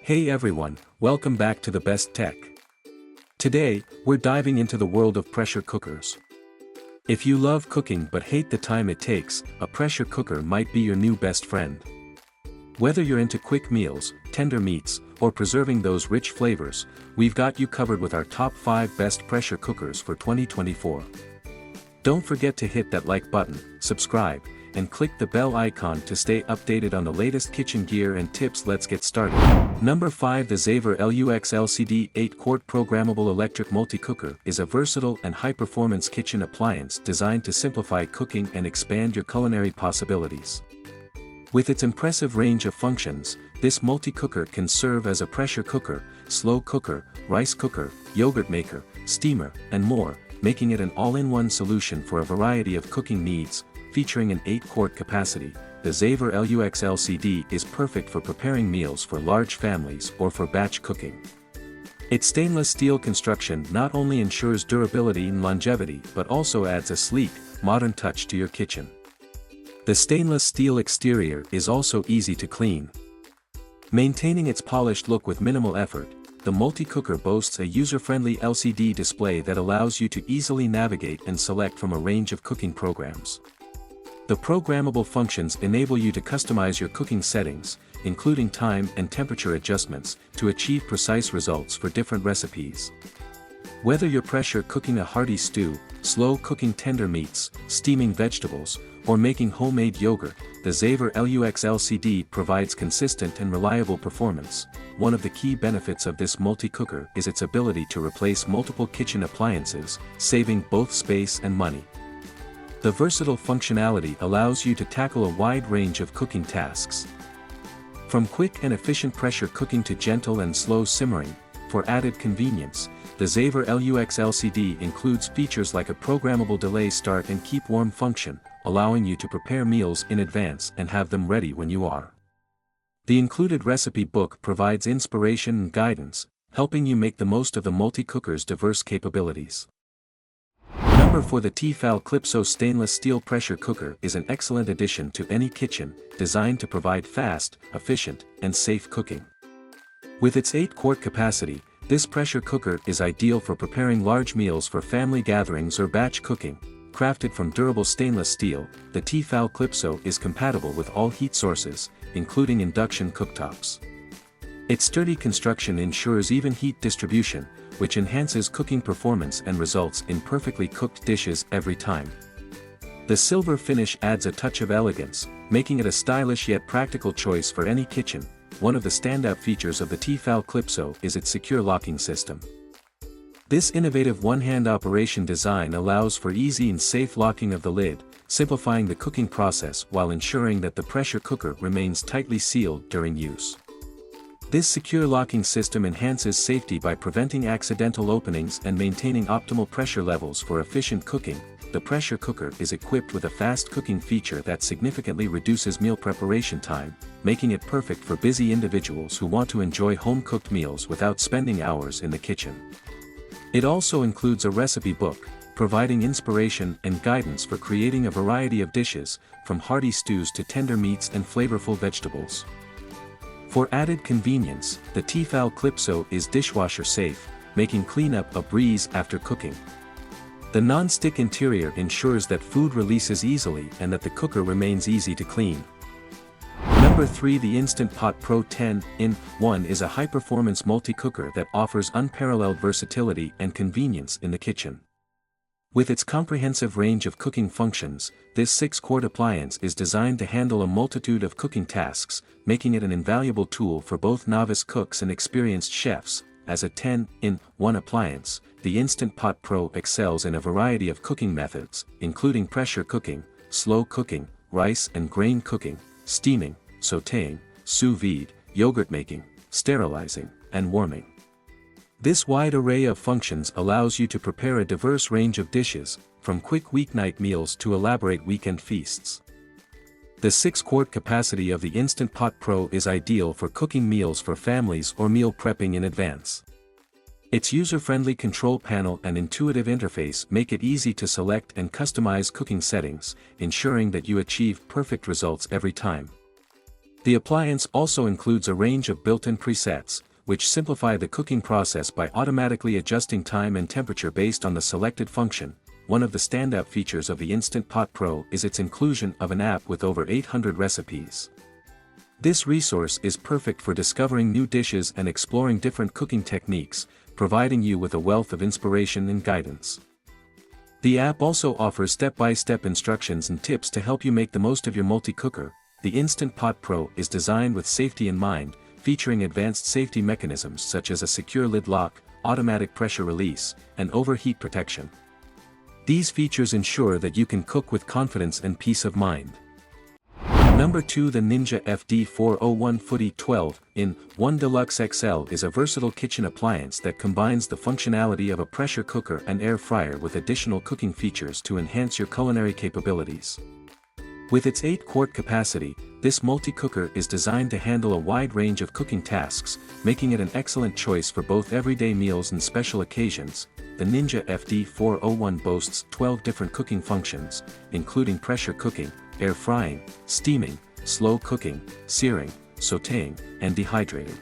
Hey everyone, welcome back to the best tech. Today, we're diving into the world of pressure cookers. If you love cooking but hate the time it takes, a pressure cooker might be your new best friend. Whether you're into quick meals, tender meats, or preserving those rich flavors, we've got you covered with our top 5 best pressure cookers for 2024. Don't forget to hit that like button, subscribe, and click the bell icon to stay updated on the latest kitchen gear and tips. Let's get started. Number 5. The Xaver Luux LCD 8-quart programmable electric multi-cooker is a versatile and high-performance kitchen appliance designed to simplify cooking and expand your culinary possibilities. With its impressive range of functions, this multi-cooker can serve as a pressure cooker, slow cooker, rice cooker, yogurt maker, steamer, and more, making it an all-in-one solution for a variety of cooking needs. Featuring an 8-quart capacity, the Xaver Luux LCD is perfect for preparing meals for large families or for batch cooking. Its stainless steel construction not only ensures durability and longevity but also adds a sleek, modern touch to your kitchen. The stainless steel exterior is also easy to clean. Maintaining its polished look with minimal effort, the multi-cooker boasts a user-friendly LCD display that allows you to easily navigate and select from a range of cooking programs. The programmable functions enable you to customize your cooking settings, including time and temperature adjustments, to achieve precise results for different recipes. Whether you're pressure cooking a hearty stew, slow cooking tender meats, steaming vegetables, or making homemade yogurt, the Xaver Luux LCD provides consistent and reliable performance. One of the key benefits of this multi-cooker is its ability to replace multiple kitchen appliances, saving both space and money. The versatile functionality allows you to tackle a wide range of cooking tasks. From quick and efficient pressure cooking to gentle and slow simmering, for added convenience, the Xaver Luux LCD includes features like a programmable delay start and keep warm function, allowing you to prepare meals in advance and have them ready when you are. The included recipe book provides inspiration and guidance, helping you make the most of the multi-cooker's diverse capabilities. Number 4. The Tfal Clipo stainless steel pressure cooker is an excellent addition to any kitchen, designed to provide fast, efficient, and safe cooking. With its 8-quart capacity, this pressure cooker is ideal for preparing large meals for family gatherings or batch cooking. Crafted from durable stainless steel, the Tfal Clipo is compatible with all heat sources, including induction cooktops. Its sturdy construction ensures even heat distribution, which enhances cooking performance and results in perfectly cooked dishes every time. The silver finish adds a touch of elegance, making it a stylish yet practical choice for any kitchen. One of the standout features of the Tfal Clipo is its secure locking system. This innovative one-hand operation design allows for easy and safe locking of the lid, simplifying the cooking process while ensuring that the pressure cooker remains tightly sealed during use. This secure locking system enhances safety by preventing accidental openings and maintaining optimal pressure levels for efficient cooking. The pressure cooker is equipped with a fast cooking feature that significantly reduces meal preparation time, making it perfect for busy individuals who want to enjoy home-cooked meals without spending hours in the kitchen. It also includes a recipe book, providing inspiration and guidance for creating a variety of dishes, from hearty stews to tender meats and flavorful vegetables. For added convenience, the Tfal Clipo is dishwasher safe, making cleanup a breeze after cooking. The non-stick interior ensures that food releases easily and that the cooker remains easy to clean. Number 3. The Instant Pot Pro 10-in-1 is a high-performance multi-cooker that offers unparalleled versatility and convenience in the kitchen. With its comprehensive range of cooking functions, this 6-quart appliance is designed to handle a multitude of cooking tasks, making it an invaluable tool for both novice cooks and experienced chefs. As a 10-in-1 appliance, the Instant Pot Pro excels in a variety of cooking methods, including pressure cooking, slow cooking, rice and grain cooking, steaming, sautéing, sous vide, yogurt making, sterilizing, and warming. This wide array of functions allows you to prepare a diverse range of dishes, from quick weeknight meals to elaborate weekend feasts. The 6-quart capacity of the Instant Pot Pro is ideal for cooking meals for families or meal prepping in advance. Its user-friendly control panel and intuitive interface make it easy to select and customize cooking settings, ensuring that you achieve perfect results every time. The appliance also includes a range of built-in presets, which simplify the cooking process by automatically adjusting time and temperature based on the selected function. One of the standout features of the Instant Pot Pro is its inclusion of an app with over 800 recipes. This resource is perfect for discovering new dishes and exploring different cooking techniques, providing you with a wealth of inspiration and guidance. The app also offers step-by-step instructions and tips to help you make the most of your multi-cooker. The Instant Pot Pro is designed with safety in mind, featuring advanced safety mechanisms such as a secure lid lock, automatic pressure release, and overheat protection. These features ensure that you can cook with confidence and peace of mind. Number 2. The Ninja FD401 Footy 12-in-1 Deluxe XL is a versatile kitchen appliance that combines the functionality of a pressure cooker and air fryer with additional cooking features to enhance your culinary capabilities. With its 8-quart capacity, this multi-cooker is designed to handle a wide range of cooking tasks, making it an excellent choice for both everyday meals and special occasions. The Ninja FD401 boasts 12 different cooking functions, including pressure cooking, air frying, steaming, slow cooking, searing, sautéing, and dehydrating.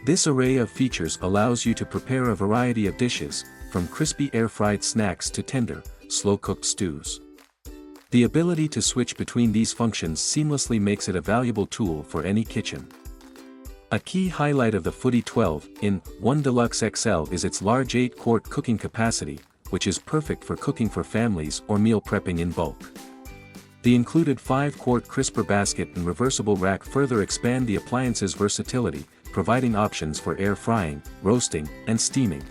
This array of features allows you to prepare a variety of dishes, from crispy air-fried snacks to tender, slow-cooked stews. The ability to switch between these functions seamlessly makes it a valuable tool for any kitchen. A key highlight of the Footy 12-in-1 Deluxe XL is its large 8-quart cooking capacity, which is perfect for cooking for families or meal prepping in bulk. The included 5-quart crisper basket and reversible rack further expand the appliance's versatility, providing options for air frying, roasting, and steaming.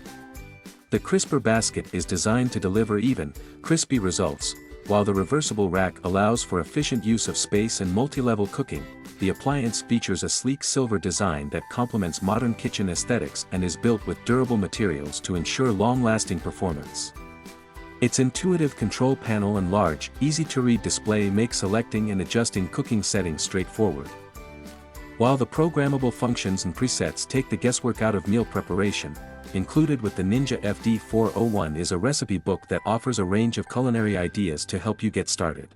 The crisper basket is designed to deliver even, crispy results, while the reversible rack allows for efficient use of space and multi-level cooking. The appliance features a sleek silver design that complements modern kitchen aesthetics and is built with durable materials to ensure long-lasting performance. Its intuitive control panel and large, easy-to-read display make selecting and adjusting cooking settings straightforward. While the programmable functions and presets take the guesswork out of meal preparation, included with the Ninja FD401 is a recipe book that offers a range of culinary ideas to help you get started.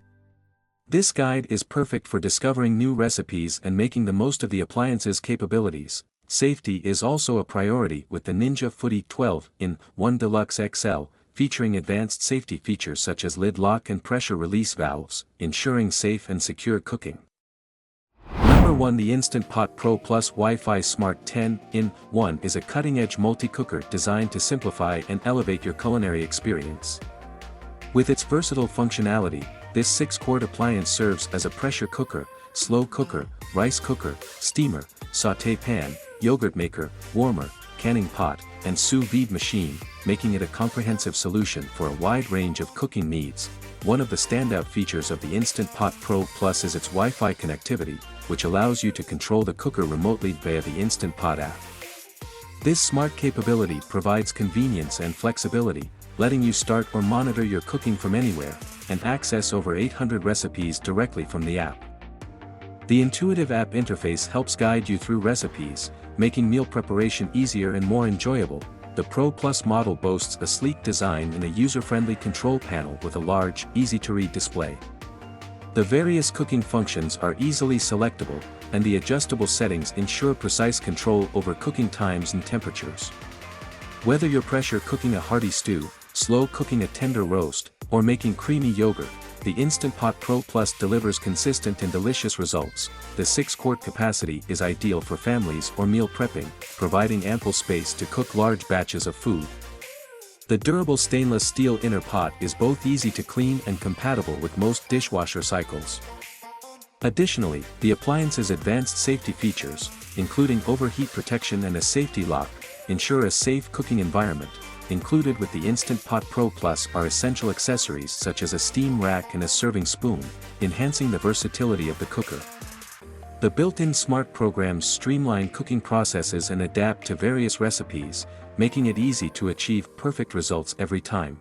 This guide is perfect for discovering new recipes and making the most of the appliance's capabilities. Safety is also a priority with the Ninja Footy 12-in-1 Deluxe XL, featuring advanced safety features such as lid lock and pressure release valves, ensuring safe and secure cooking. Number 1. The Instant Pot Pro Plus Wi-Fi Smart 10-in-1 is a cutting-edge multi-cooker designed to simplify and elevate your culinary experience. With its versatile functionality, this 6-quart appliance serves as a pressure cooker, slow cooker, rice cooker, steamer, sauté pan, yogurt maker, warmer, canning pot, and sous vide machine, making it a comprehensive solution for a wide range of cooking needs. One of the standout features of the Instant Pot Pro Plus is its Wi-Fi connectivity, which allows you to control the cooker remotely via the Instant Pot app. This smart capability provides convenience and flexibility, letting you start or monitor your cooking from anywhere, and access over 800 recipes directly from the app. The intuitive app interface helps guide you through recipes, making meal preparation easier and more enjoyable. The Pro Plus model boasts a sleek design and a user-friendly control panel with a large, easy-to-read display. The various cooking functions are easily selectable, and the adjustable settings ensure precise control over cooking times and temperatures. Whether you're pressure cooking a hearty stew, slow cooking a tender roast, or making creamy yogurt, the Instant Pot Pro Plus delivers consistent and delicious results. The 6-quart capacity is ideal for families or meal prepping, providing ample space to cook large batches of food. The durable stainless steel inner pot is both easy to clean and compatible with most dishwasher cycles. Additionally, the appliance's advanced safety features, including overheat protection and a safety lock, ensure a safe cooking environment. Included with the Instant Pot Pro Plus are essential accessories such as a steam rack and a serving spoon, enhancing the versatility of the cooker. The built-in smart programs streamline cooking processes and adapt to various recipes, making it easy to achieve perfect results every time.